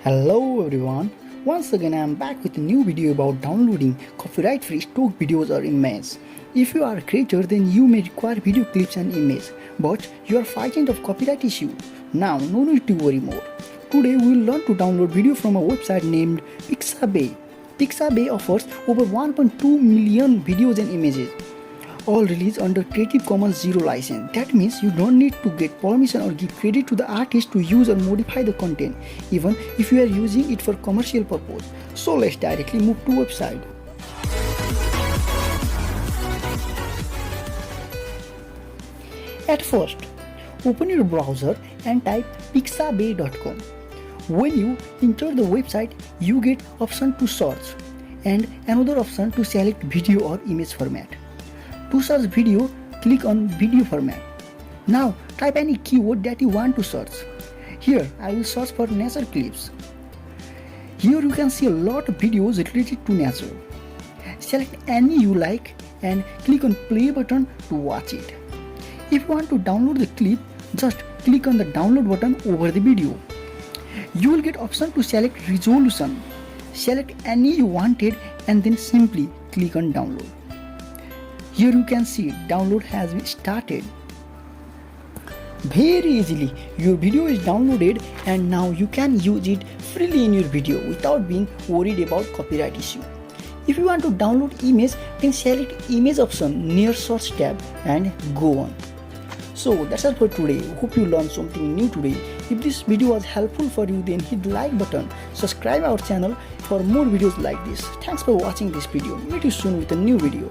Hello everyone, once again I am back with a new video about downloading copyright-free stock videos or images. If you are a creator, then you may require video clips and images, but you are frightened of copyright issue. Now no need to worry more. Today we will learn to download video from a website named Pixabay. Pixabay offers over 1.2 million videos and images, all released under Creative Commons Zero license. That means you don't need to get permission or give credit to the artist to use or modify the content, even if you are using it for commercial purpose. So let's directly move to website. At first, open your browser and type pixabay.com. When you enter the website, you get option to search and another option to select video or image format. To search video, click on video format. Now type any keyword that you want to search. Here I will search for nature clips. Here you can see a lot of videos related to nature. Select any you like and click on play button to watch it. If you want to download the clip, just click on the download button over the video. You will get option to select resolution. Select any you wanted and then simply click on download. Here you can see download has been started. Very easily your video is downloaded and now you can use it freely in your video without being worried about copyright issue. If you want to download image, then select image option near search tab and go on. So that's all for today. Hope you learned something new today. If this video was helpful for you, then hit the like button, subscribe our channel for more videos like this. Thanks for watching this video. Meet you soon with a new video.